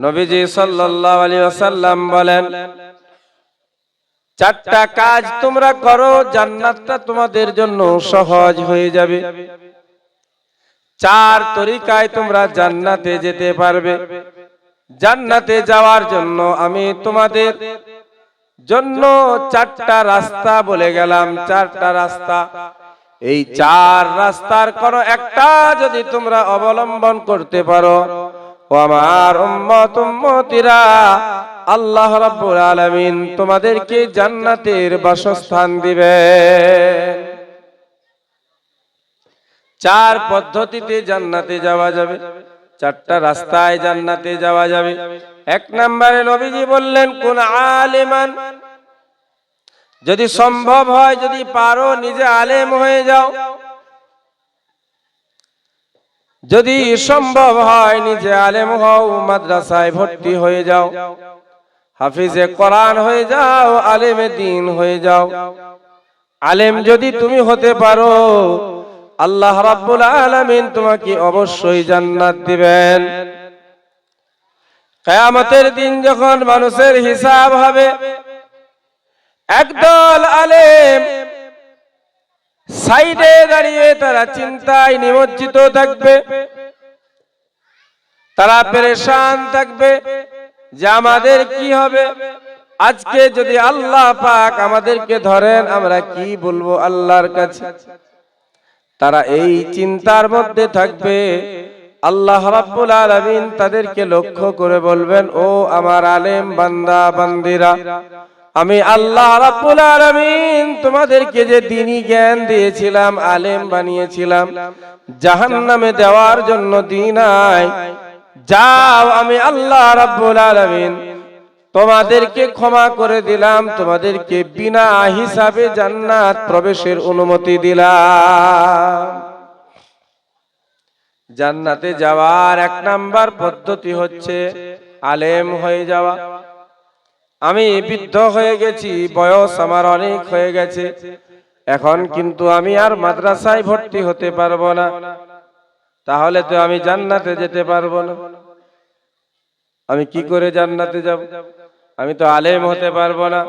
নবীজি সাল্লাল্লাহু আলাইহি ওয়াসাল্লাম বলেন, চারটা কাজ তোমরা করো, জান্নাতটা তোমাদের জন্য সহজ হয়ে যাবে। চার তরিকায় তোমরা জান্নাতে যেতে পারবে। জান্নাতে যাওয়ার জন্য আমি তোমাদের জন্য চারটা রাস্তা বলে গেলাম। চারটা রাস্তা, এই চার রাস্তার কোন একটা যদি তোমরা অবলম্বন করতে পারো, ও আমার উম্মত উম্মতিরা, আল্লাহ রাব্বুল আলামিন তোমাদেরকে জান্নাতের বাসস্থান দিবেন। চার পদ্ধতিতে জান্নাতে যাওয়া যাবে, চারটা রাস্তায় জান্নাতে যাওয়া যাবে। এক নম্বরে নবীজি বললেন, কোন আলেমান, যদি সম্ভব হয়, যদি পারো, নিজে আলেম হয়ে যাও। যদি সম্ভব হয় নিজে আলেম হও, মাদ্রাসায় ভর্তি হয়ে যাও, হাফিজে কোরআন হয়ে যাও, আলেমে দ্বীন হয়ে যাও। আলেম যদি তুমি হতে পারো, আল্লাহ রাব্বুল আলামিন তোমাকে অবশ্যই জান্নাত দিবেন। কিয়ামতের দিন যখন মানুষের হিসাব হবে, একদল আলেম সাইডে দাঁড়িয়ে তারা চিন্তায় নিমজ্জিত থাকবে, তারা পেরেশান থাকবে যে আমাদের কি হবে। আজকে যদি আল্লাহ পাক আমাদেরকে ধরেন, আমরা কি বলবো আল্লাহর কাছে? তারা এই চিন্তার মধ্যে থাকবে। আল্লাহ রাব্বুল আলামিন তাদেরকে লক্ষ্য করে বলবেন, ও আমার আলেম বান্দা বান্দিরা, আমি আল্লাহ রাব্বুল আলামিন তোমাদেরকে যে দ্বীনি জ্ঞান দিয়েছিলাম, আলেম বানিয়েছিলাম, জাহান্নামে দেওয়ার জন্য দিই নাই। যাও, আমি আল্লাহ রাব্বুল আলামিন তোমাদেরকে ক্ষমা করে দিলাম, তোমাদেরকে বিনা হিসাবে জান্নাত প্রবেশের অনুমতি দিলাম। জান্নাতে যাওয়ার এক নাম্বার পদ্ধতি হচ্ছে আলেম হয়ে যাওয়া। আমি বৃদ্ধ হয়ে গেছি, বয়স আমার অনেক হয়ে গেছে, এখন কিন্তু আমি আর মাদ্রাসায় ভর্তি হতে পারবো না, তাহলে তো আমি জান্নাতে যেতে পারবো না। আমি কি করে জান্নাতে যাব? আমি তো আলেম হতে পারবো না।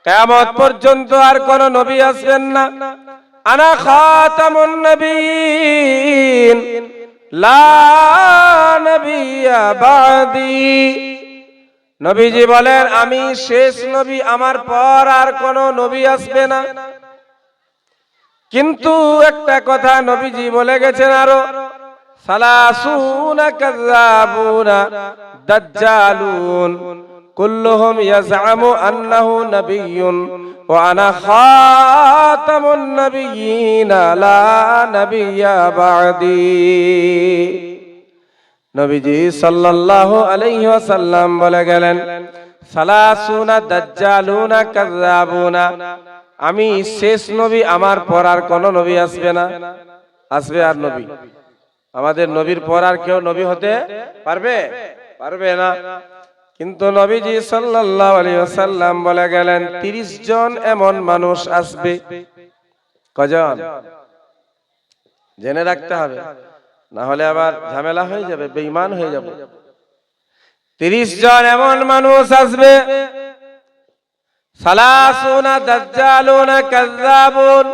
কিয়ামত পর্যন্ত আর কোন নবী আসবেন না। আনা খাতামুন নবিয়্যিন লা নবিয়্যা বাদি। নবীজি বলেন, আমি শেষ নবী, আমার পর আর কোন নবী আসবে না। কিন্তু একটা কথা নবীজি বলে গেছেন আরো, সালাসুনা কাযাবুনা দাজ্জালুন কুল্লুহুম ইয়াজআমু আন্নাহু নাবিয়্যুন ওয়া আনা খাতামুন নাবিয়্যিনা লা নাবিয়্যা বাদি। নবীজি সাল্লাল্লাহু আলাইহি ওয়াসাল্লাম বলে গেলেন, সালাসুনা দাজ্জালুনা কাযাবুনা, আমি শেষ নবী, আমার পর আর কোন নবী আসবে না। আসবে আর নবী? আমাদের নবীর পর আর কেউ নবী হতে পারবে? পারবে না। কিন্তু নবীজি সাল্লাল্লাহু আলাইহি ওয়াসাল্লাম বলে গেলেন, 30 জন এমন মানুষ আসবে। কজন? জেনে রাখতে হবে, না হলে আবার ঝামেলা হয়ে যাবে, বেঈমান হয়ে যাবে। 30 জন এমন মানুষ আসবে, সালাসুনা দাজ্জালুনা কাযাবুন,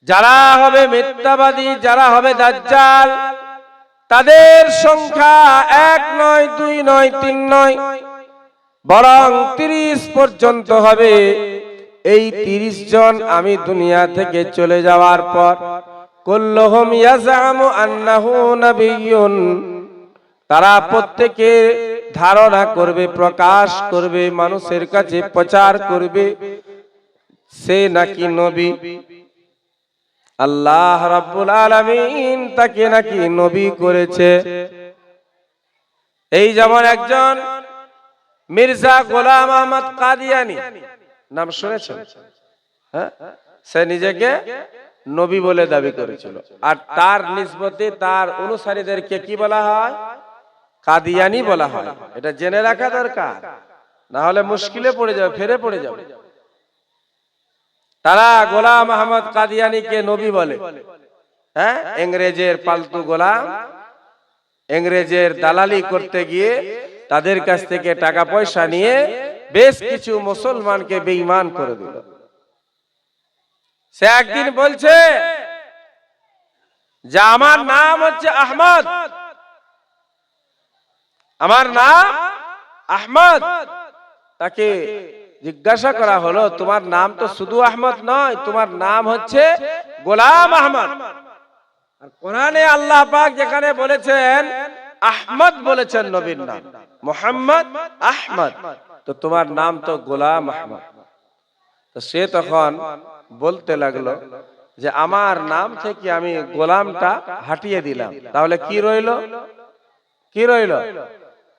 যারা হবে মিথ্যাবাদী, যারা হবে দাজ্জাল, তাদের সংখ্যা 1 নয়, 2 নয়, 3 নয়, বরং 30 পর্যন্ত হবে। এই 30 জন আমি দুনিয়া থেকে চলে যাওয়ার পর, কুল্লুহুম ইয়াজআমু আন্নাহু নাবিয়্যুন, তারা প্রত্যেকে ধারণা করবে, প্রকাশ করবে, মানুষের কাছে প্রচার করবে সে নাকি নবী। আল্লাহ রাব্বুল আলামিন তাকে নাকি নবী করেছে। এই যেমন একজন মির্জা গোলাম আহমদ কাদিয়ানী, নাম শুনেছেন? হ্যাঁ, সে নিজেকে নবী বলে দাবি করেছিল, আর তার নিসবতে তার অনুসারীদেরকে কি বলা হয়? কাদিয়ানী বলা হয়। এটা জেনে রাখা দরকার, না হলে মুশকিলে পড়ে যাবে, ফেরে পড়ে যাবে। তারা গোলাম আহমদ কাদিয়ানীকে নবী বলে। হ্যাঁ, ইংরেজের পালতু গোলাম, ইংরেজের দালালি করতে গিয়ে তাদের কাছ থেকে টাকা পয়সা নিয়ে বেশ কিছু মুসলমানকে বেঈমান করে দিল। সে একদিন বলছে যে আমার নাম হচ্ছে আহমদ, আমার নাম আহমদ। তাকে জিজ্ঞাসা করা হলো, তোমার নাম তো শুধু আহমদ নয়, তোমার নাম হচ্ছে গোলাম আহমদ। আর কোরআনে আল্লাহ পাক যেখানে বলেছেন আহমদ বলেছেন নবীর নাম, মুহাম্মদ আহমদ, তো তোমার নাম তো গোলাম আহমদ। তো সে তখন বলতে লাগলো যে আমার নাম থেকে আমি গোলামটা হাটিয়ে দিলাম, তাহলে কি রইল? কি রইল?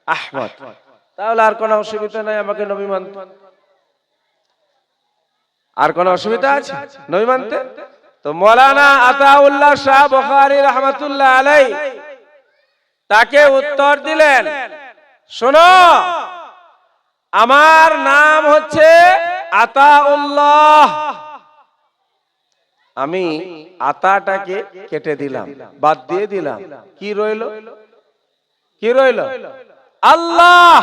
আহমদ। তাহলে আর কোনো অসুবিধা নাই আমাকে নবী মানতে? আর কোনো অসুবিধা আছে নবী মানতে? তো মৌলানা আতাউল্লাহ শাহ বুখারী রহমাতুল্লাহ আলাইহি তাকে উত্তর দিলেন, শোনো, আমার নাম হচ্ছে আতাউল্লাহ, আমি আতাটাকে কেটে দিলাম, বাদ দিয়ে দিলাম, কি রইল? কি রইল? আল্লাহ।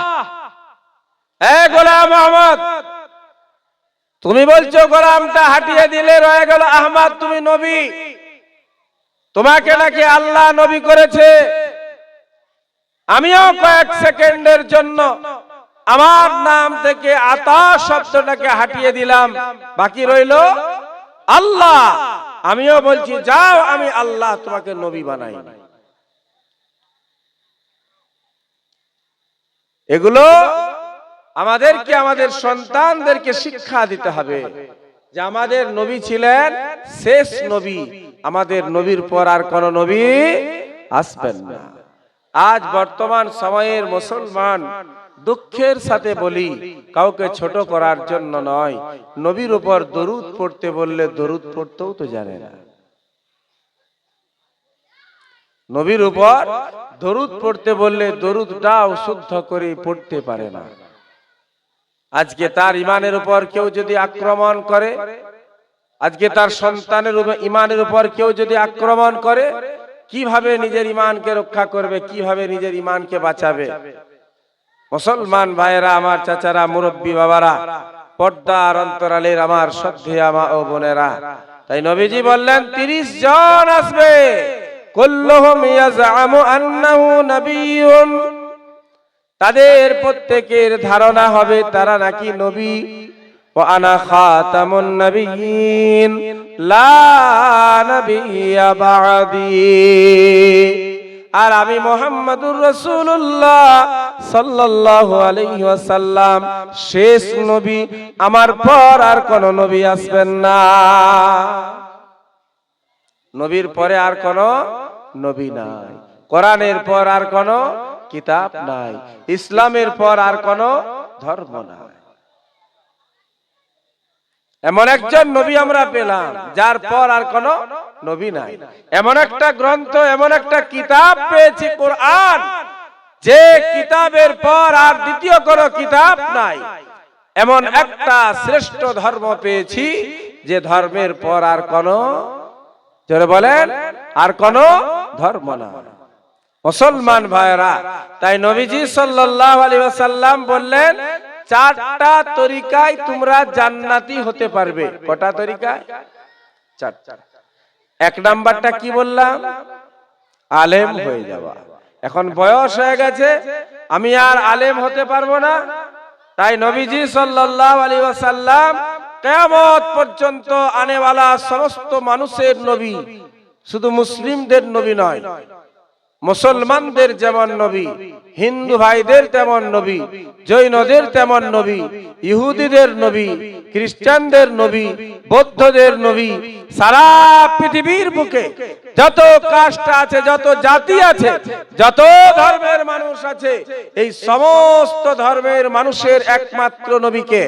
হে গোলাম আহমদ, তুমি বলছো গোলামটা হাটিয়ে দিলে রয়ে গেল আহমদ, তুমি নবী, তোমাকে নাকি আল্লাহ নবী করেছে। আমিও কয়েক সেকেন্ডের জন্য আমার নাম থেকে আতা শব্দটাকে হাটিয়ে দিলাম, বাকি রইল আল্লাহ। আমিও বলছি যাও, আমি আল্লাহ তোমাকে নবী বানাই। এগুলো আমাদেরকে, আমাদের সন্তানদেরকে শিক্ষা দিতে হবে যে আমাদের নবী ছিলেন শেষ নবী, আমাদের নবীর পর আর কোন নবী আসবেন না। আজ বর্তমান সময়ের মুসলমান দুঃখের সাথে বলি, কাউকে ছোট করার জন্য নয়, নবীর উপর দরুদ পড়তে বললে দরুদ পড়তেও তো জানে না। নবীর উপর দরুদ পড়তে বললে দরুদটাও শুদ্ধ করে পড়তে পারে না। আজকে তার ইমানের উপর কেউ যদি আক্রমণ করে, আজকে তার সন্তানের ইমানের উপর কেউ যদি আক্রমণ করে, কিভাবে নিজের ইমানকে রক্ষা করবে, কিভাবে নিজের ইমানকে বাঁচাবে? মুসলমান ভাইয়েরা, আমার চাচারা, মুরব্বী বাবারা, পর্দার অন্তরালের আমার শ্রদ্ধেয়া মা ও বোনেরা, তাই নবীজি বললেন 30 জন আসবে, কুল্লুহুম ইয়াজআমু আন্নাহু নাবিয়্যুন, তাদের প্রত্যেকের ধারণা হবে তারা নাকি নবী। ওয়া আনা খাতামুন নাবিয়্যিন লা নাবিয়্যা বা'দি, আর আমি মুহাম্মাদুর রাসূলুল্লাহ সাল্লাল্লাহু আলাইহি ওয়াসাল্লাম শেষ নবী, আমার পর আর কোন নবী আসবেন না। নবীর পরে আর কোন নবী নাই, কোরআনের পর আর কোন কিতাব নাই, ইসলামের পর আর কোন ধর্ম নাই। এমন একজন নবী আমরা পেলাম যার পর আর কোন নবী নাই। এমন একটা গ্রন্থ, এমন একটা কিতাব পেয়েছি কোরআন, যে কিতাবের পর আর দ্বিতীয় কোন কিতাব নাই। এমন একটা শ্রেষ্ঠ ধর্ম পেয়েছি যে ধর্মের পর আর কোন, জোরে বলেন, আর কোন ধর্ম নাই। মুসলমান ভাইরা, তাই নবীজি সাল্লাল্লাহু আলাইহি ওয়াসাল্লাম বললেন 4টা তরিকায় তোমরা জান্নাতি হতে পারবে। কটা তরিকায়? 4টা। 1 নাম্বারটা কি বললাম? আলেম হয়ে যাওয়া। এখন বয়স হয়ে গেছে, আমি আর আলেম হতে পারবো না, তাই নবীজি সাল্লাল্লাহু আলাইহি ওয়াসাল্লাম কিয়ামত পর্যন্ত আনেওয়ালা সমস্ত মানুষের নবী, শুধু মুসলিমদের নবী নয়, মুসলমানদের যেমন নবী, হিন্দু ভাইদের তেমন নবী, জৈনদের তেমন নবী, ইহুদিদের নবী, খ্রিস্টানদের নবী, বৌদ্ধদের নবী, সারা পৃথিবীর বুকে যত কাস্ট আছে, যত জাতি আছে, যত ধর্মের মানুষ আছে, এই সমস্ত ধর্মের মানুষের একমাত্র নবীকে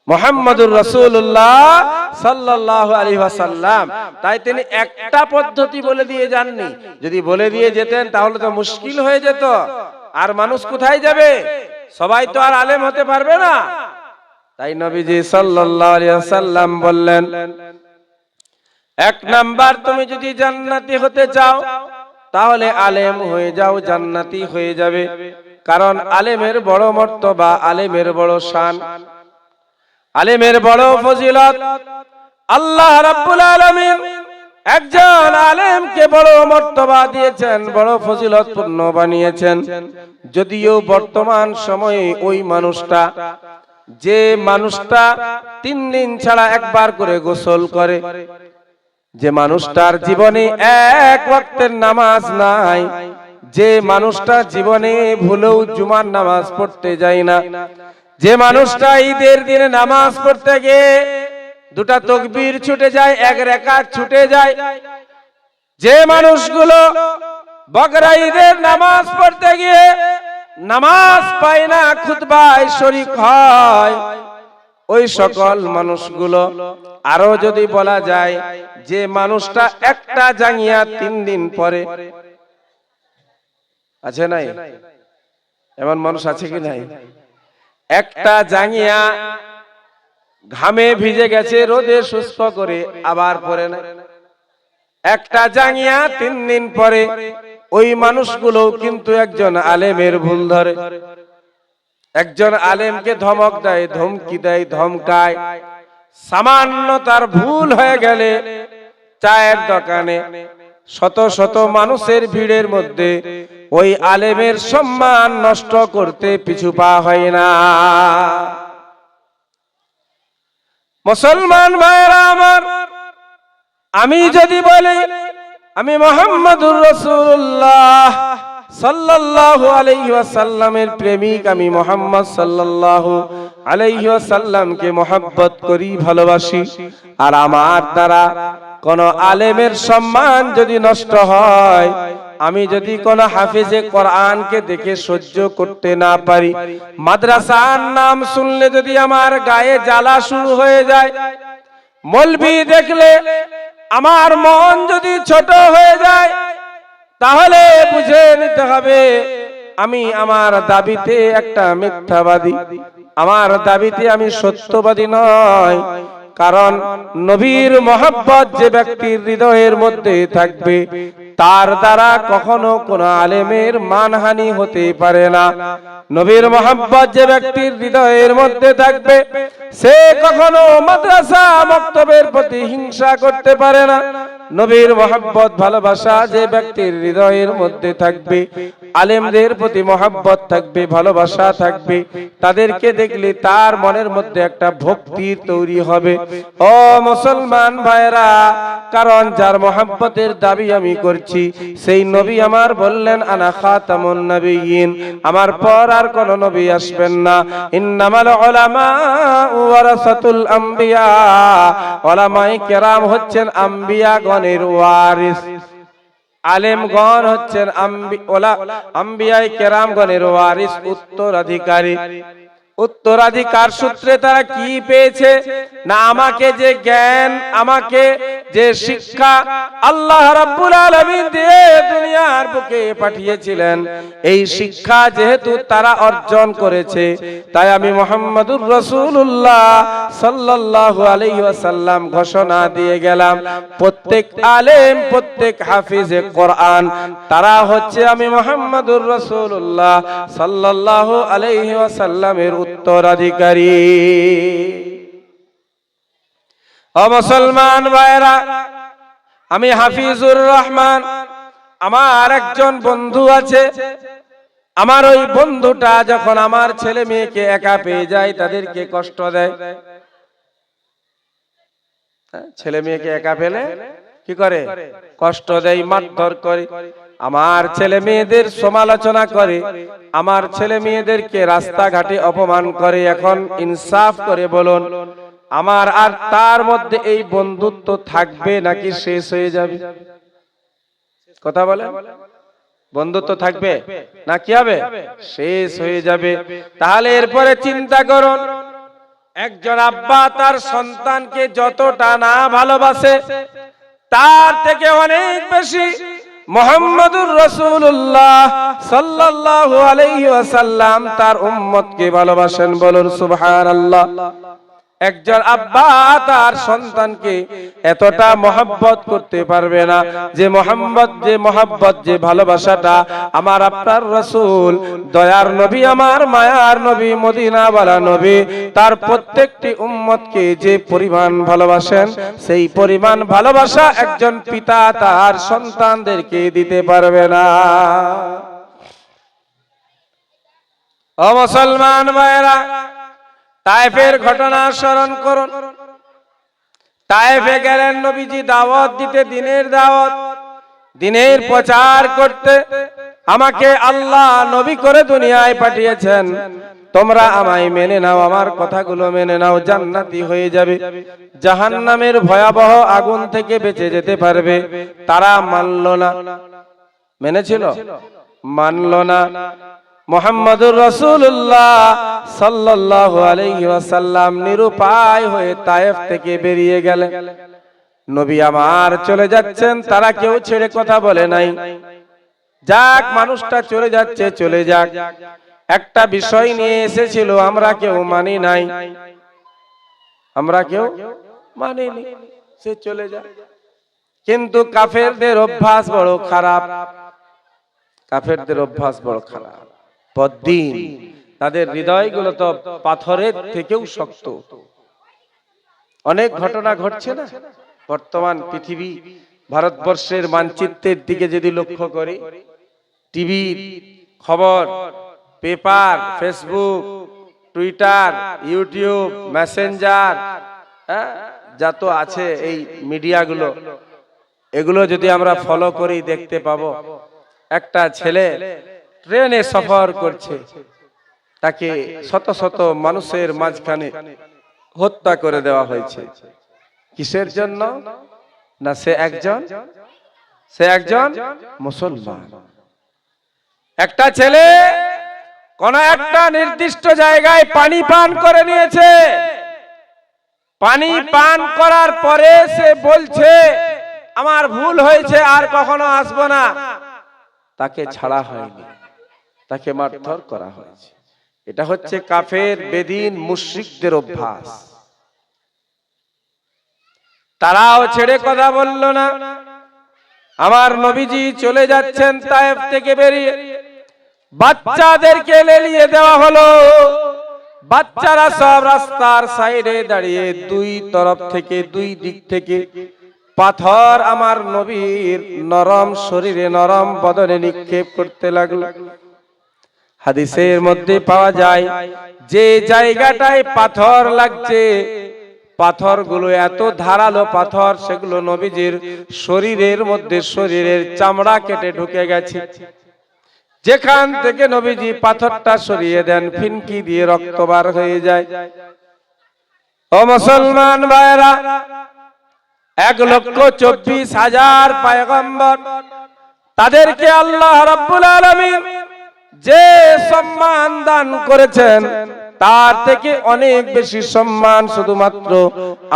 মুহাম্মাদুর রাসূলুল্লাহ সাল্লাল্লাহু আলাইহি ওয়াসাল্লাম। তাই তিনি একটা পদ্ধতি বলে দিয়ে যাননি, যদি বলে দিয়ে যেতেন তাহলে তো মুশকিল হয়ে যেত, আর মানুষ কোথায় যাবে? সবাই তো আর আলেম হতে পারবে না। তাই নবীজি সাল্লাল্লাহু আলাইহি ওয়াসাল্লাম বললেন, 1 নাম্বার, তুমি যদি জান্নাতি হতে চাও তাহলে আলেম হয়ে যাও, জান্নাতি হয়ে যাবে। কারণ আলেমের বড় মর্তবা, আলেমের বড় শান, আলেমের বড় ফজিলত। আল্লাহ রাব্বুল আলামিন একজন আলেমকে বড় মর্তবা দিয়েছেন, বড় ফজিলতপূর্ণ বানিয়েছেন। যদিও বর্তমান সময়ে ওই মানুষটা, যে মানুষটা 3 দিন ছাড়া একবার করে গোসল করে, যে মানুষটার জীবনে এক ওয়াক্তের নামাজ নাই, যে মানুষটা জীবনে ভুলেও জুমার নামাজ পড়তে যায় না, যে মানুষটা ঈদের দিনে নামাজ পড়তে গিয়ে 2টা তাকবীর ছুটে যায়, 1 রাকাত ছুটে যায়, যে মানুষগুলো বকরা ঈদের নামাজ পড়তে গিয়ে নামাজ পায় না, খুতবায় শরীক হয়, ওই সকল মানুষগুলো, আরো যদি বলা যায় যে মানুষটা একটা জাঙ্গিয়া 3 দিন পরে, আছে নাই? এমন মানুষ আছে কি নাই? একটা জাঙ্গিয়া ঘামে ভিজে গেছে, রোদে শুষ্ক করে আবার পরে না, একটা জাঙ্গিয়া 3 দিন পরে, ওই মানুষগুলো কিন্তু একজন আলেমের ভুল ধরে, একজন আলেমকে ধমক দেয়, ধমকি দেয়, ধমকায়। সামান্য তার ভুল হয়ে গেলে চায়ের দোকানে শত শত মানুষের ভিড়ের মধ্যে ওই আলেমের সম্মান নষ্ট করতে পিছু পা হয় না। মুসলমান ভাইরা আমার, আমি যদি বলি আমি মুহাম্মদুর রাসূলুল্লাহ সাল্লাল্লাহু আলাইহি ওয়াসাল্লামের প্রেমিক, আমি মুহাম্মদ সাল্লাল্লাহু আলাইহি ওয়াসাল্লামকে মহব্বত করি, ভালোবাসি, আর আমার দ্বারা কোন আলেমের সম্মান যদি নষ্ট হয়, আমি যদি কোন হাফেজে কোরআনকে দেখে সহ্য করতে না পারি, মাদ্রাসার নাম শুনলে যদি আমার গায়ে জ্বালা শুরু হয়ে যায়, মৌলভী দেখলে আমার মন যদি ছোট হয়ে যায়, তাহলে বুঝে নিতে হবে আমি আমার দাবিতে একটা মিথ্যাবাদী, আমার দাবিতে আমি সত্যবাদী নয়। কারণ নবীর মহব্বত যে ব্যক্তির হৃদয়ের মধ্যে থাকবে, তার দ্বারা কখনো কোনো আলেমের মানহানি হতে পারে না। নবীর মহব্বত যে ব্যক্তির হৃদয়ের মধ্যে থাকবে, সে কখনো মাদ্রাসা মক্তবের প্রতি হিংসা করতে পারে না। নবীর মহব্বত ভালোবাসা যে ব্যক্তির হৃদয়ের মধ্যে থাকবে, আলেমদের প্রতি মহব্বত থাকবে, ভালোবাসা থাকবে, তাদেরকে দেখলে তার মনের মধ্যে একটা ভক্তির তৈরি হবে। ও মুসলমান ভাইরা, কারণ যার মহব্বতের দাবি আমি করছি, সেই নবী আমার বললেন আনা খাতামুন নবিয়্যিন, আমার পর আর কোন নবী আসবেন না। ইন্নামাল উলামা ওয়ারাসাতুল আম্বিয়া, উলামায়ে কেরাম হচ্ছেন আম্বিয়া গণের ওয়ারিস, আলেমগণ হচ্ছেন আম্বিয়ায়ে কেরাম গণের ওয়ারিস, উত্তরাধিকারী। উত্তরাধিকার সূত্রে তারা কি পেয়েছে না, আমাকে যে জ্ঞান, আমাকে যে শিক্ষা আল্লাহ রাব্বুল আলামিন দিয়ে দুনিয়ার বুকে পাঠিয়েছিলেন, এই শিক্ষা যেহেতু তারা অর্জন করেছে, তাই আমি মুহাম্মদুর রাসূলুল্লাহ সাল্লাল্লাহু আলাইহি ওয়াসাল্লাম ঘোষণা দিয়ে গেলাম, প্রত্যেক আলেম, প্রত্যেক হাফিজে কোরআন, তারা হচ্ছে আমি মুহাম্মদুর রাসূলুল্লাহ সাল্লাল্লাহু আলাইহি ওয়াসাল্লামের উত্তরাধিকারী। ও মুসলমান ভাইরা, আমি হাফিজুর রহমান, আমার একজন বন্ধু আছে, আমার ওই বন্ধুটা যখন আমার ছেলে মেয়েকে একা পেয়ে যায়, তাদেরকে কষ্ট দেয়। ছেলে মেয়েকে একা পেলে কি করে? কষ্ট দেয়, মারধর করে, আমার ছেলে মেয়েদের সমালোচনা করে, আমার ছেলে মেয়েদেরকে রাস্তাঘাটে অপমান করে। এখন ইনসাফ করে বলুন, আমার আর তার মধ্যে এই বন্ধুত্ব থাকবে নাকি শেষ হয়ে যাবে? কথা বলে, বন্ধুত্ব থাকবে না কি হবে? শেষ হয়ে যাবে। তাহলে এরপরে চিন্তা করুন, একজন আব্বা তার সন্তানকে যতটা না ভালোবাসে, তার থেকে অনেক বেশি মুহাম্মদুর রাসূলুল্লাহ সাল্লাল্লাহু আলাইহি ওয়াসাল্লাম তার উম্মতকে ভালোবাসেন। বলুন সুবহানাল্লাহ। একজন আব্বা তার সন্তানকে এতটা মহব্বত করতে পারবে না যে মহব্বত যে ভালোবাসাটা আমার আপনার রাসূল দয়ার নবী আমার মায়ার নবী মদিনাওয়ালা নবী তার প্রত্যেকটি উম্মতকে যে পরিমাণ ভালোবাসেন সেই পরিমাণ ভালোবাসা একজন পিতা তার সন্তানদেরকে দিতে পারবে না। ও মুসলমান ভাইরা, তায়েফের ঘটনা স্মরণ করুন। তায়েফে গেলেন নবীজি দাওয়াত দিতে, দিনের দাওয়াত, দিনের প্রচার করতে। আমাকে আল্লাহ নবী করে দুনিয়ায় পাঠিয়েছেন, তোমরা আমায় মেনে নাও, আমার কথাগুলো মেনে নাও, জান্নাতি হয়ে যাবে, জাহান্নামের ভয়াবহ আগুন থেকে বেঁচে যেতে পারবে। তারা মানল না। মেনেছিল? মানল না। মুহাম্মদুর রাসূলুল্লাহ সাল্লাল্লাহু আলাইহি ওয়াসাল্লাম নিরুপায় হয়ে তায়েফ থেকে বেরিয়ে গেলেন। নবী আমার চলে যাচ্ছেন, তারা কেউ ছেড়ে কথা বলে নাই। যাক, মানুষটা চলে যাচ্ছে, চলে যাক। একটা বিষয় নিয়ে এসেছিল, আমরা কেউ মানি নাই, আমরা কেউ মানিনি, সে চলে যায়। কিন্তু কাফেরদের অভ্যাস বড় খারাপ, কাফেরদের অভ্যাস বড় খারাপ। বদ্দিন, তাদের হৃদয়গুলো তো পাথরের থেকেও শক্ত। অনেক ঘটনা ঘটছে না বর্তমান পৃথিবী, ভারতবর্ষের মানচিত্রের দিকে যদি লক্ষ্য করি, টিভির খবর, paper, Facebook, Twitter, YouTube, Messenger, যত আছে এই মিডিয়াগুলো, এগুলো যদি আমরা ফলো করি দেখতে পাবো একটা ছেলে ট্রেনে সফর করছে, তাকে শত শত মানুষের মাঝখানে হত্যা করে দেওয়া হয়েছে। কিসের জন্য? না, সে একজন মুসলমান। একটা ছেলে কোন একটা নির্দিষ্ট জায়গায় পানি পান করে নিয়েছে। পানি পান করার পরে সে বলছে আমার ভুল হয়েছে, আর কখনো আসবো না। তাকে ছাড়া হয়নি, তাকে মারধর করা হয়েছে। এটা হচ্ছে কাফের বেদিন মুশরিকদের অভ্যাস। তারাও ছেড়ে কথা বলল না। আমার নবীজি চলে যাচ্ছেন তায়েফ থেকে বেরিয়ে, বাচ্চাদেরকে লেলিয়ে দেওয়া হলো। বাচ্চারা সব রাস্তার সাইডে দাঁড়িয়ে দুই তরফ থেকে, দুই দিক থেকে পাথর আমার নবীর নরম শরীরে, নরম বদনে নিক্ষেপ করতে লাগলো। হাদিসের মধ্যে পাওয়া যায় যে জায়গাটায় পাথর লাগছে, পাথরগুলো এত ধারালো পাথর, সেগুলো নবীজির শরীরের মধ্যে, শরীরের চামড়া কেটে ঢুকে গেছে। যেখান থেকে নবীজি পাথরটা সরিয়ে দেন, ফিনকি দিয়ে রক্ত বার হয়ে যায়। ও মুসলমান ভাইরা, 1,24,000 পয়গম্বর, তাদেরকে আল্লাহ রাব্বুল আলামিন যে সম্মান দান করেছেন, তার থেকে অনেক বেশি সম্মান শুধুমাত্র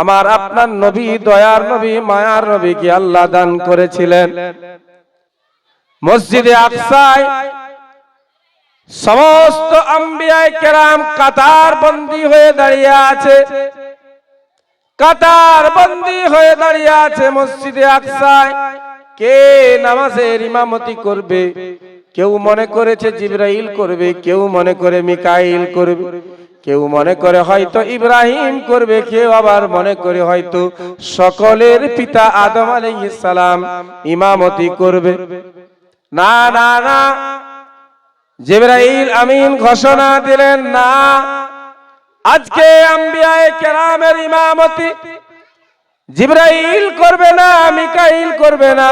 আমার আপনার নবী, দয়ার নবী, মায়ার নবীকে আল্লাহ দান করেছিলেন। মসজিদে আকসায় সমস্ত আম্বিয়ায়ে কেরাম কাতার বন্দী হয়ে দাঁড়িয়ে আছে, কাতার বন্দী হয়ে দাঁড়িয়ে আছে মসজিদে আকসায়। কে নামাজের ইমামতি করবে? কেউ মনে করেছে জিবরাইল করবে, কেউ মনে করে মিকাইল করবে, কেউ মনে করে হয়তো ইব্রাহিম করবে, কেউ আবার মনে করে হয়তো সকলের পিতা আদম আলাইহিস সালাম ইমামতি করবে। না না না, জিবরাইল আমিন ঘোষণা দিলেন, না, আজকে আম্বিয়ায়ে কেরামের ইমামতি জিবরাইল করবে না, মিকাইল করবে না,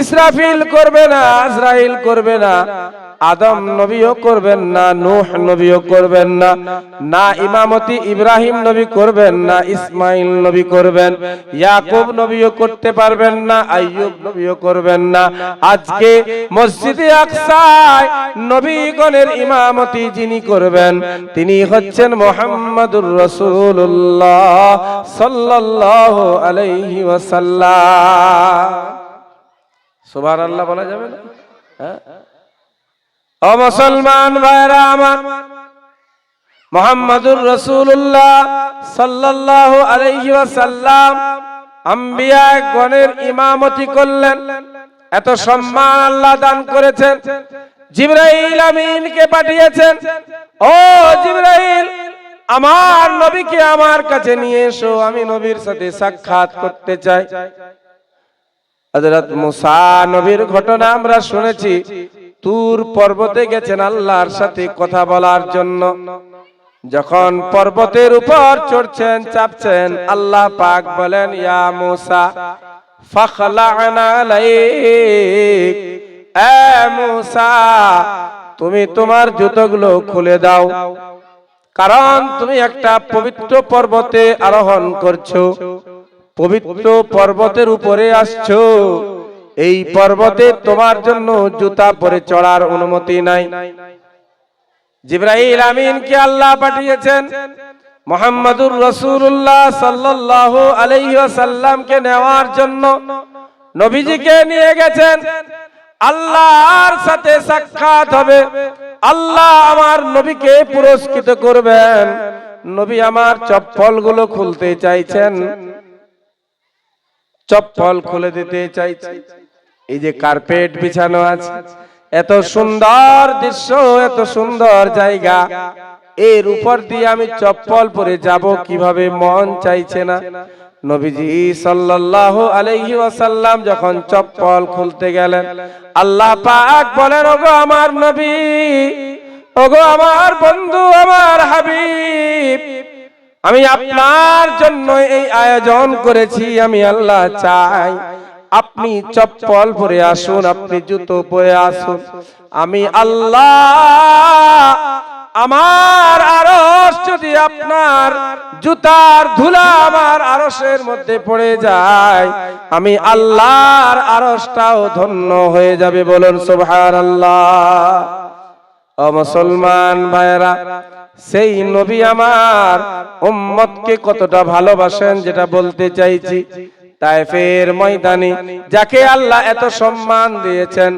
ইসরাফিল করবে না, আজরাইল করবে না, আদম নবীও করবেন না, নূহ নবীও করবেন না, না ইমামতি ইব্রাহিম নবী করবেন না, ইসমাইল নবী করবেন, ইয়াকুব নবীও করতে পারবেন না, আইয়ুব নবীও করবেন না। আজকে মসজিদে আকসায় নবীগণের ইমামতি যিনি করবেন, তিনি হচ্ছেন মুহাম্মাদুর রাসূলুল্লাহ সাল্লাল্লাহু আলাইহি ওয়াসাল্লাম। সুবহানাল্লাহ বলা যাবে না? হ্যাঁ। ও মুসলমান ভাইরা আমার, মুহাম্মাদুর রাসূলুল্লাহ সাল্লাল্লাহু আলাইহি ওয়াসাল্লাম আম্বিয়া গণের ইমামতি করলেন। এত সম্মান আল্লাহ দান করেছেন। জিবরাইল আমিনকে পাঠিয়েছেন, ও জিবরাইল, আমার নবীকে আমার কাছে নিয়ে এসো, আমি নবীর সাথে সাক্ষাৎ করতে চাই। হযরত মুসা নবীর ঘটনা আমরা শুনেছি। তুর পর্বতে গেছেন আল্লাহর সাথে কথা বলার জন্য। যখন পর্বতের উপর চড়ছেন, চাপছেন, আল্লাহ পাক বলেন, ইয়া মুসা ফাখলা'না আলাইক, এ মুসা তুমি তোমার জুতোগুলো খুলে দাও, কারণ তুমি একটা পবিত্র পর্বতে আরোহণ করছো, পবিত্র পর্বতের উপরে আসছো। এই পর্বতে তোমার জন্য জুতা পরে চড়ার অনুমতি নাই। জিবরাইল আমিনকে আল্লাহ পাঠিয়েছেন মুহাম্মাদুর রাসূলুল্লাহ সাল্লাল্লাহু আলাইহি ওয়াসাল্লামকে নেওয়ার জন্য। নবীজিকে নিয়ে গেছেন, আল্লাহর সাথে সাক্ষাৎ হবে, আল্লাহ আমার নবীকে পুরস্কৃত করবেন। নবী আমার চপ্পলগুলো খুলতে চাইছেন, চপ্পল খুলে দিতে চাইছে। এই যে কার্পেট বিছানো আছে, এত সুন্দর দৃশ্য, এত সুন্দর জায়গা, এর উপর দিয়ে আমি চপ্পল পরে যাব কিভাবে, মন চাইছে না। নবীজি সাল্লাল্লাহু আলাইহি ওয়াসাল্লাম যখন চপ্পল খুলতে গেলেন, আল্লাহ পাক বলেন, ওগো আমার নবী, ওগো আমার বন্ধু, আমার হাবিব, আমি আপনার জন্য এই আয়োজন করেছি। আমি আল্লাহ চাই আপনি চপ্পল পরে আসুন, আপনি জুতো পরে আসুন। আমি আল্লাহ, আমার আরশ যদি আপনার জুতার ধুলা আমার আরশের মধ্যে পড়ে যায়, আমি আল্লাহর আরশটাও ধন্য হয়ে যাবে। বলুন সুবহানাল্লাহ। ও মুসলমান ভাইরা, সেই নবী আমার উম্মতকে কতটা ভালোবাসেন যেটা বলতে চাইছি। তায়েফের ময়দানে যাকে আল্লাহ এত সম্মান দিয়েছেন,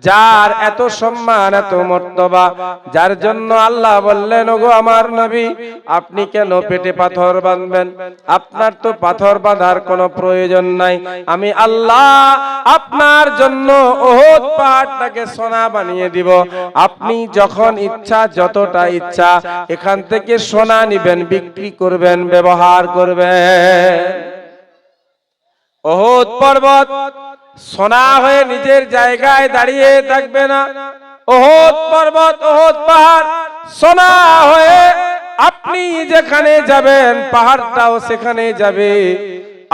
যার এত সম্মান, এত মর্তবা, যার জন্য আল্লাহ বললেন, ওগো আমার নবী, আপনি কেন পেটে পাথর বাঁধবেন? আপনার তো পাথর বাঁধার কোনো প্রয়োজন নাই। আমি আল্লাহ আপনার জন্য উহুদ পাহাড়টাকে সোনা বানিয়ে দিব। আপনি যখন ইচ্ছা, যতটা ইচ্ছা এখান থেকে সোনা নিবেন, বিক্রি করবেন, ব্যবহার করবেন। উহুদ পর্বত সোনা হয়ে নিজের জায়গায় দাঁড়িয়ে থাকবে না। উহুদ পর্বত, উহুদ পাহাড় সোনা হয়ে আপনি যেখানে যাবেন, পাহাড়টাও সেখানে যাবে।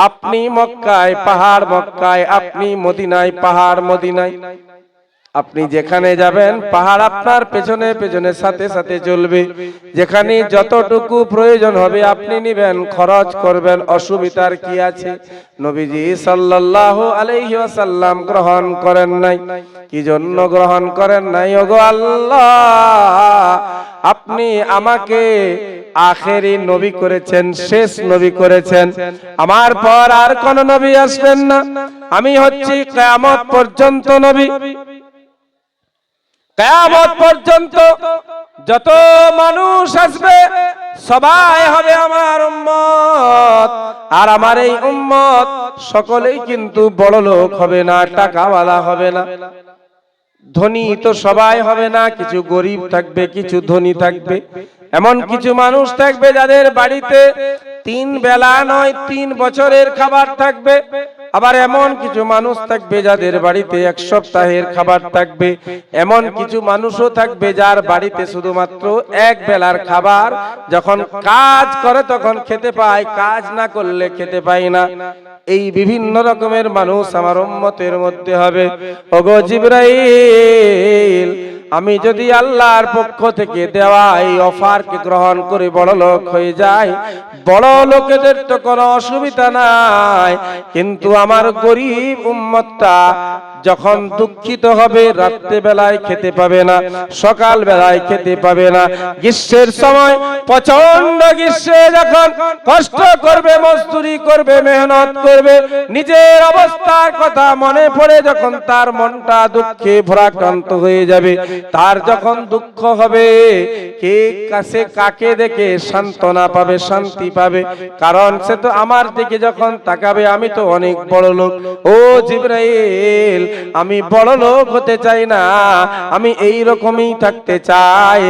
আপনি মক্কায়, পাহাড় মক্কায়, আপনি মদিনায়, পাহাড় মদিনায়। আপনি যেখানে যাবেন, পাহাড় আপনার পেছনে পেছনে সাথে সাথে চলবে। যেখানে যতটুকু প্রয়োজন হবে আপনি নিবেন, খরচ করবেন, অসুবিধার কি আছে? নবীজি সাল্লাল্লাহু আলাইহি ওয়াসাল্লাম গ্রহণ করেন নাই। কি জন্য গ্রহণ করেন নাই? ওগো আল্লাহ, আপনি আমাকে আখেরি নবী করেছেন, শেষ নবী করেছেন, আমার পর আর কোন নবী আসবেন না। আমি হচ্ছি কিয়ামত পর্যন্ত নবী। কিয়ামত পর্যন্ত যত মানুষ আসবে সবাই হবে আমার উম্মত। আর আমার এই উম্মত সকলেই কিন্তু বড় লোক হবে না, টাকাওয়ালা হবে না, ধনী তো সবাই হবে না। কিছু গরিব থাকবে, কিছু ধনী থাকবে। এমন কিছু মানুষ থাকবে যাদের বাড়িতে 3 বেলা নয় 3 বছরের খাবার থাকবে। আবার এমন কিছু মানুষ থাকবে যাদের বাড়িতে 1 সপ্তাহের খাবার থাকবে। এমন কিছু মানুষও থাকবে যার বাড়িতে শুধুমাত্র 1 বেলার খাবার, যখন কাজ করে তখন খেতে পায়, কাজ না করলে খেতে পায় না। এই বিভিন্ন রকমের মানুষ আমার উম্মতের মধ্যে হবে। ওগো জিবরাইল, আমি যদি আল্লাহর পক্ষ থেকে দেওয়া এই অফারকে গ্রহণ করে বড় লোক হয়ে যায়, বড় লোকেদের তো কোনো অসুবিধা নাই, কিন্তু আমার গরিব উম্মতটা যখন দুঃখিত হবে রাত্রে বেলায় খেতে পাবে না, সকাল বেলায় খেতে পাবে না। গ্রীষ্মের সময় প্রচন্ড গ্রীষ্মে যখন কষ্ট করবে, মজদুরি করবে, মেহনত করবে, নিজের অবস্থার কথা মনে পড়ে যখন তার মনটা দুঃখে ভরাক্রান্ত হয়ে যাবে, তার যখন দুঃখ হবে, কে কাছে কাকে দেখে সান্ত্বনা পাবে, শান্তি পাবে? কারণ সে তো আমার দিকে যখন তাকাবে, আমি তো অনেক বড় লোক। ও জিবরাইল, আমি বড় লোক হতে চাই না, আমি এই রকমই থাকতে চাই,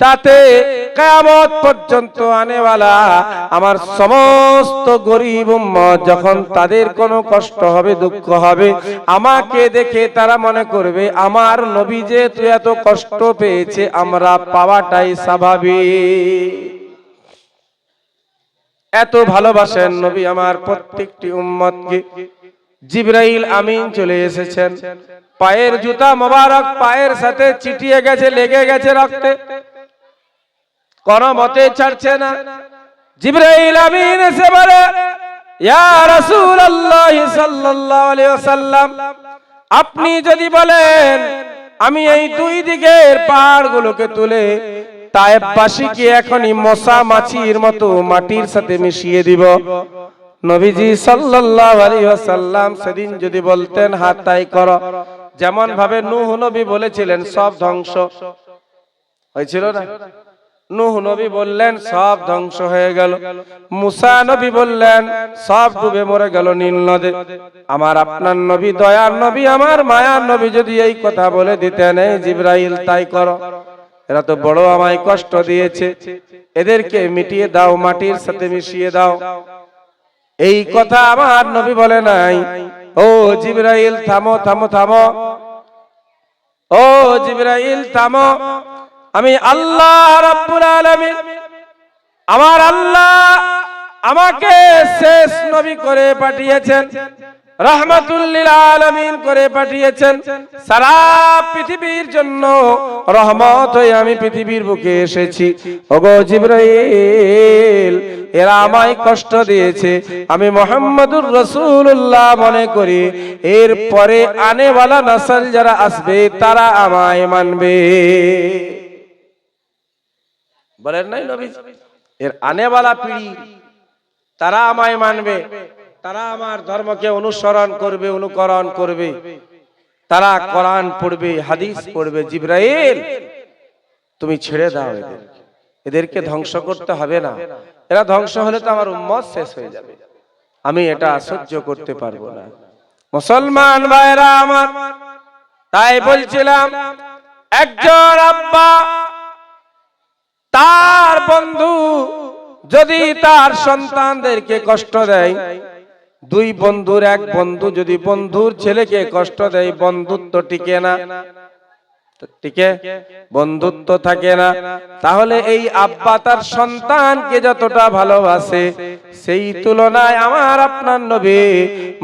তাতে কিয়ামত পর্যন্ত আনেওয়ালা আমার সমস্ত গরিব উম্মত যখন তাদের কোনো কষ্ট হবে, দুঃখ হবে, আমাকে দেখে তারা মনে করবে আমার নবী যে তুই এত কষ্ট পেয়েছে, আমরা পাওয়াটাই স্বাভাবিক। এত ভালোবাসেন নবী আমার প্রত্যেকটি উম্মতকে। জিবরাইল আমিন চলে এসেছেন, পায়ের জুতা মোবারক পায়ের সাথে চিটিয়ে গেছে, লেগে গেছে রক্তে, কোন মতে ছাড়ছে না। জিবরাইল আমিন এসে বলে, ইয়া রাসূলুল্লাহ সাল্লাল্লাহু আলাইহি ওয়াসাল্লাম, আপনি যদি বলেন আমি এই দুই দিকের পাহাড়গুলোকে তুলে তায়েফবাসীকে এখনই মশা মাছির মতো মাটির সাথে মিশিয়ে দিব। নবীজি সাল্লাল্লাহু আলাইহি ওয়াসাল্লাম সেদিন যদি বলতেন হ্যাঁ তাই করো, যেমন ভাবে নূহ নবী বলেছিলেন সব ধ্বংস হয়েছিল না, নূহ নবী বললেন সব ধ্বংস হয়ে গেল, মুসা নবী বললেন সব ডুবে মরে গেল নীল নদে। আমার আপনার নবী, দয়ার নবী, আমার মায়ার নবী যদি এই কথা বলে দিতেন এই জিবরাইল তাই করো, এরা তো বড় আমায় কষ্ট দিয়েছে, এদেরকে মিটিয়ে দাও, মাটির সাথে মিশিয়ে দাও, এই কথা আমার নবী বলে নাই। ও জিবরাইল থামো থামো থামো, ও জিবরাইল থামো, আমি আল্লাহ রাব্বুল আলামিন, আমার আল্লাহ আমাকে শেষ নবী করে পাঠিয়েছেন, রাহমাতুল লিল আলামিন করে পাঠিয়েছেন, সারা পৃথিবীর জন্য রহমত হয়ে আমি পৃথিবীর বুকে এসেছি। ওগো জিবরাইল, এরা আমায় কষ্ট দিয়েছে, আমি মুহাম্মাদুর রাসূলুল্লাহ মনে করি এর পরে আনেওয়ালা নসল যারা আসবে তারা আমায় মানবে। বলেন নাই নবী, এর আনেওয়ালা পিঢ়ি তারা আমায় মানবে, তারা আমার ধর্মকে অনুসরণ করবে, অনুকরণ করবে, তারা কোরআন পড়বে, হাদিস পড়বে। জিবরাইল তুমি ছেড়ে দাও, এদেরকে ধ্বংস করতে হবে না, এরা ধ্বংস হলে তো আমার উম্মত শেষ হয়ে যাবে, আমি এটা সহ্য করতে পারবো না। মুসলমান ভাইরা আমার, তাই বলছিলাম একজন আব্বা তার বন্ধু যদি তার সন্তানদেরকে কষ্ট দেয়, দুই বন্ধুর এক বন্ধু যদি বন্ধুর ছেলেকে কষ্ট দেয়, বন্ধুত্ব টিকে না, টিকে বন্ধুত্ব থাকে না। তাহলে এই আব্বা তার সন্তানকে যতটা ভালোবাসে, সেই তুলনায় আমার আপনার নবী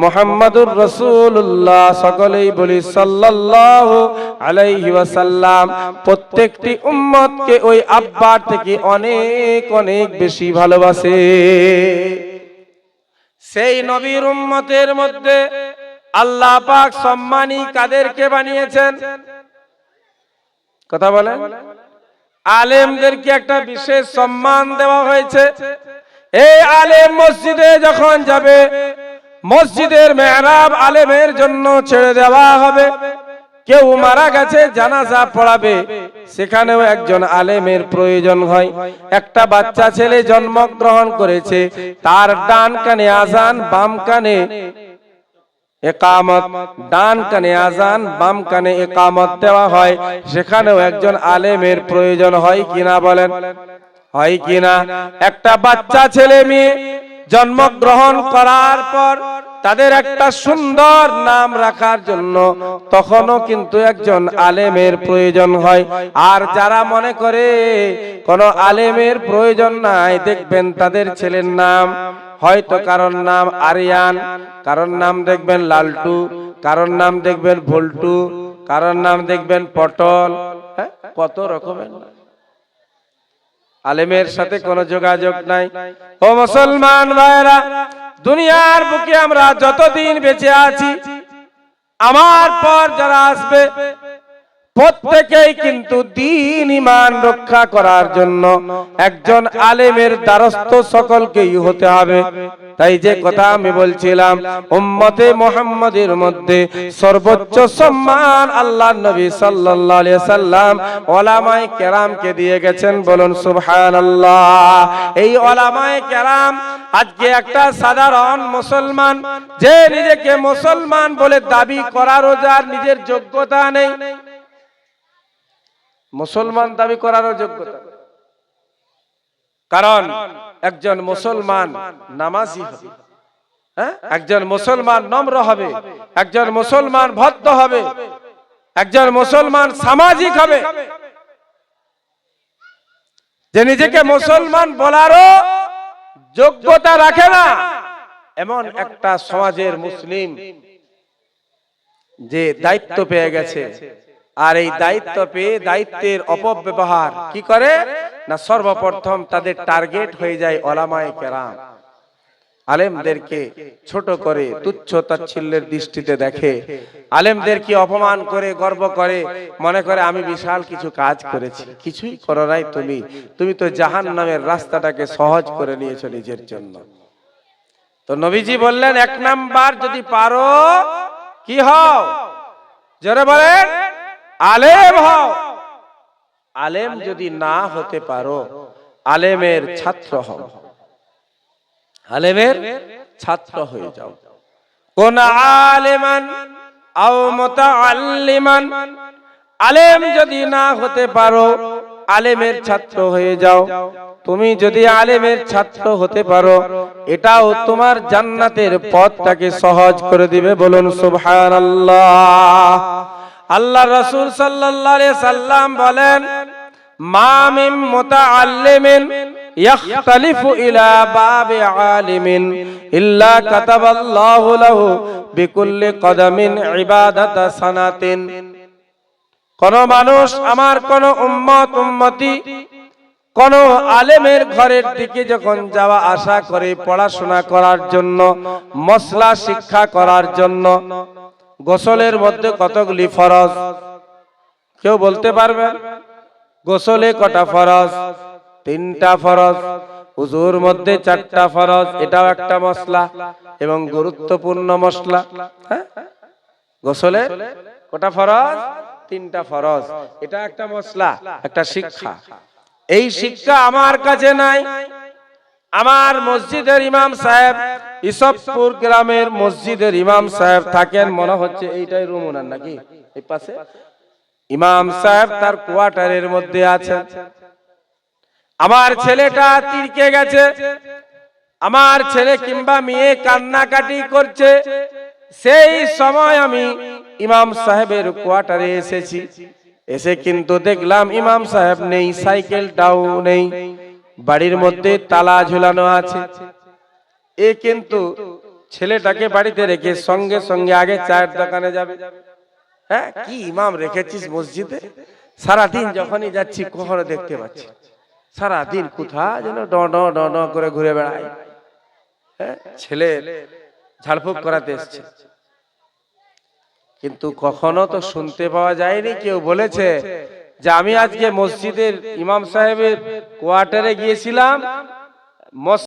মুহাম্মাদুর রাসূলুল্লাহ, সকলেই বলি সাল্লাল্লাহু আলাইহি ওয়াসাল্লাম, প্রত্যেকটি উম্মতকে ওই আব্বার থেকে অনেক অনেক বেশি ভালোবাসে। সেই নবীর উম্মতের মধ্যে আল্লাহ পাক সম্মানী কাদেরকে বানিয়েছেন? কথা বলেন। আলেমদেরকে একটা বিশেষ সম্মান দেওয়া হয়েছে। এই আলেম মসজিদে যখন যাবে, মসজিদের মেহরাব আলেমের জন্য ছেড়ে দেওয়া হবে। কেউ মারা গেছে, জানাজা পড়াবে, সেখানেও একজন আলেমের প্রয়োজন হয়। একটা বাচ্চা ছেলে জন্মগ্রহণ করেছে, তার ডান কানে আজান, বাম কানে ইকামত, ডান কানে আজান, বাম কানে ইকামত দেওয়া হয়, সেখানেও একজন আলেমের প্রয়োজন হয় কিনা বলেন? হয় কিনা? একটা বাচ্চা ছেলে মেয়ে জন্মগ্রহণ করার পর তাদের একটা সুন্দর নাম রাখার জন্য তখনও কিন্তু একজন আলেমের প্রয়োজন হয়। আর যারা মনে করে কোন আলেমের প্রয়োজন নাই, দেখবেন তাদের ছেলের নাম হয়তো কারোর নাম আরিয়ান, কারোর নাম দেখবেন লালটু, কারোর নাম দেখবেন ভল্টু, কারোর নাম দেখবেন পটল, কত রকমের। আলেমের সাথে কোনো যোগাযোগ নাই। ও মুসলমান ভাইরা, দুনিয়ার বুকে আমরা যতদিন বেঁচে আছি, আমার পর যারা আসবে প্রত্যেকেই কিন্তু দ্বীন ঈমান রক্ষা করার জন্য একজন আলেমের দ্বারস্থ সকলকেই হতে হবে। তাই যে কথা আমি বলছিলাম, উম্মতে মুহাম্মাদের মধ্যে সর্বোচ্চ সম্মান আল্লাহর নবী সাল্লাল্লাহু আলাইহি সাল্লাম উলামায়ে কেরামকে দিয়ে গেছেন। বলুন সুবহানাল্লাহ। এই উলামায়ে কেরাম আজকে একটা সাধারণ মুসলমান যে নিজেকে মুসলমান বলে দাবি করারও যার নিজের যোগ্যতা নেই, মুসলমান দাবি করারও যোগ্যতা, কারণ একজন মুসলমান নামাজি হবে, একজন মুসলমান নম্র হবে, একজন মুসলমান ভদ্র হবে, একজন মুসলমান সামাজিক হবে। যে নিজেকে মুসলমান বলারও যোগ্যতা রাখে না এমন একটা সমাজের মুসলিম যে দায়িত্ব পেয়ে গেছে, আর এই দায়িত্ব পেয়ে দায়িত্বের অপব্যবহার কি করে না, সর্বপ্রথম তাদের টার্গেট হয়ে যায় উলামায়ে কেরাম। আলেমদেরকে ছোট করে তুচ্ছ তাচ্ছিল্যের দৃষ্টিতে দেখে, আলেমদেরকে অপমান করে গর্ব করে, মনে করে আমি বিশাল কিছু কাজ করেছি। কিছুই করো নাই তুমি তো জাহান্নামের রাস্তাটাকে সহজ করে নিয়েছো নিজের জন্য। তো নবীজি বললেন, এক নাম্বার যদি পারো কি হও, জোরে বলেন, আলেম হও। আলেম যদি না হতে পারো, আলেমের ছাত্র হও, আলেমের ছাত্র হয়ে যাও। কোন আলেমান আও মুতাআল্লিমান, আলেম যদি না হতে পারো আলেমের ছাত্র হয়ে যাও। তুমি যদি আলেমের ছাত্র হতে পারো, এটাও তোমার জান্নাতের পথটাকে সহজ করে দিবে। বলুন সুবহানাল্লাহ। আল্লাহ রাসূল সাল্লাল্লাহু আলাইহি সাল্লাম বলেন, মা মিন মুতাআল্লিমিন ইয়াখতালিফু ইলা বাবি আলিমিন ইল্লা কাতাবাল্লাহু লাহু বিকুল্লি কদামিন ইবাদাতা সানাতিন। কোন মানুষ, আমার কোন উম্মতি কোন আলেমের ঘরের দিকে যখন যাওয়া আসা করে পড়াশোনা করার জন্য, মসলা শিক্ষা করার জন্য, গোসলের মধ্যে কতগুলি ফরজ কেউ বলতে পারবেন? গোসলে কটা ফরজ? 3টা ফরজ। ওযুর মধ্যে 4টা ফরজ, এটাও একটা মসলা এবং গুরুত্বপূর্ণ মসলা। গোসলে কটা ফরজ? 3টা ফরজ, এটা একটা মসলা, একটা শিক্ষা। এই শিক্ষা আমার কাছে নাই। আমার মসজিদের ইমাম সাহেব, ইসবপুর গ্রামের মসজিদের ইমাম সাহেব থাকেন, মনে হচ্ছে এইটাই রুম ওনার নাকি, এই পাশে ইমাম সাহেব তার কোয়ার্টারের মধ্যে আছেন। আমার ছেলেটা তিরকে গেছে, আমার ছেলে কিংবা মেয়ে কান্নাকাটি করছে, সেই সময় আমি ইমাম সাহেবের কোয়ার্টারে এসেছি। এসে কিন্তু দেখলাম ইমাম সাহেব নেই, সাইকেলটাও নেই, বাড়ির মধ্যে তালা ঝুলানো আছে। এ কিন্তু ছেলেটাকে বাড়িতে রেখে সঙ্গে সঙ্গে আগে চায়ের দোকানে যাবে। হ্যাঁ, কি ইমাম রেখেছিস মসজিদে? সারাদিন যখনই যাচ্ছি কখনো দেখতে পাচ্ছি সারাদিন কোথায় যেন ড করে ঘুরে বেড়ায়। ছেলে ঝাড়ফুঁক করাতে এসছে, কিন্তু কখনো তো শুনতে পাওয়া যায়নি কেউ বলেছে যে আমি আজকে মসজিদের ইমাম সাহেবের কোয়ার্টারে গিয়েছিলাম,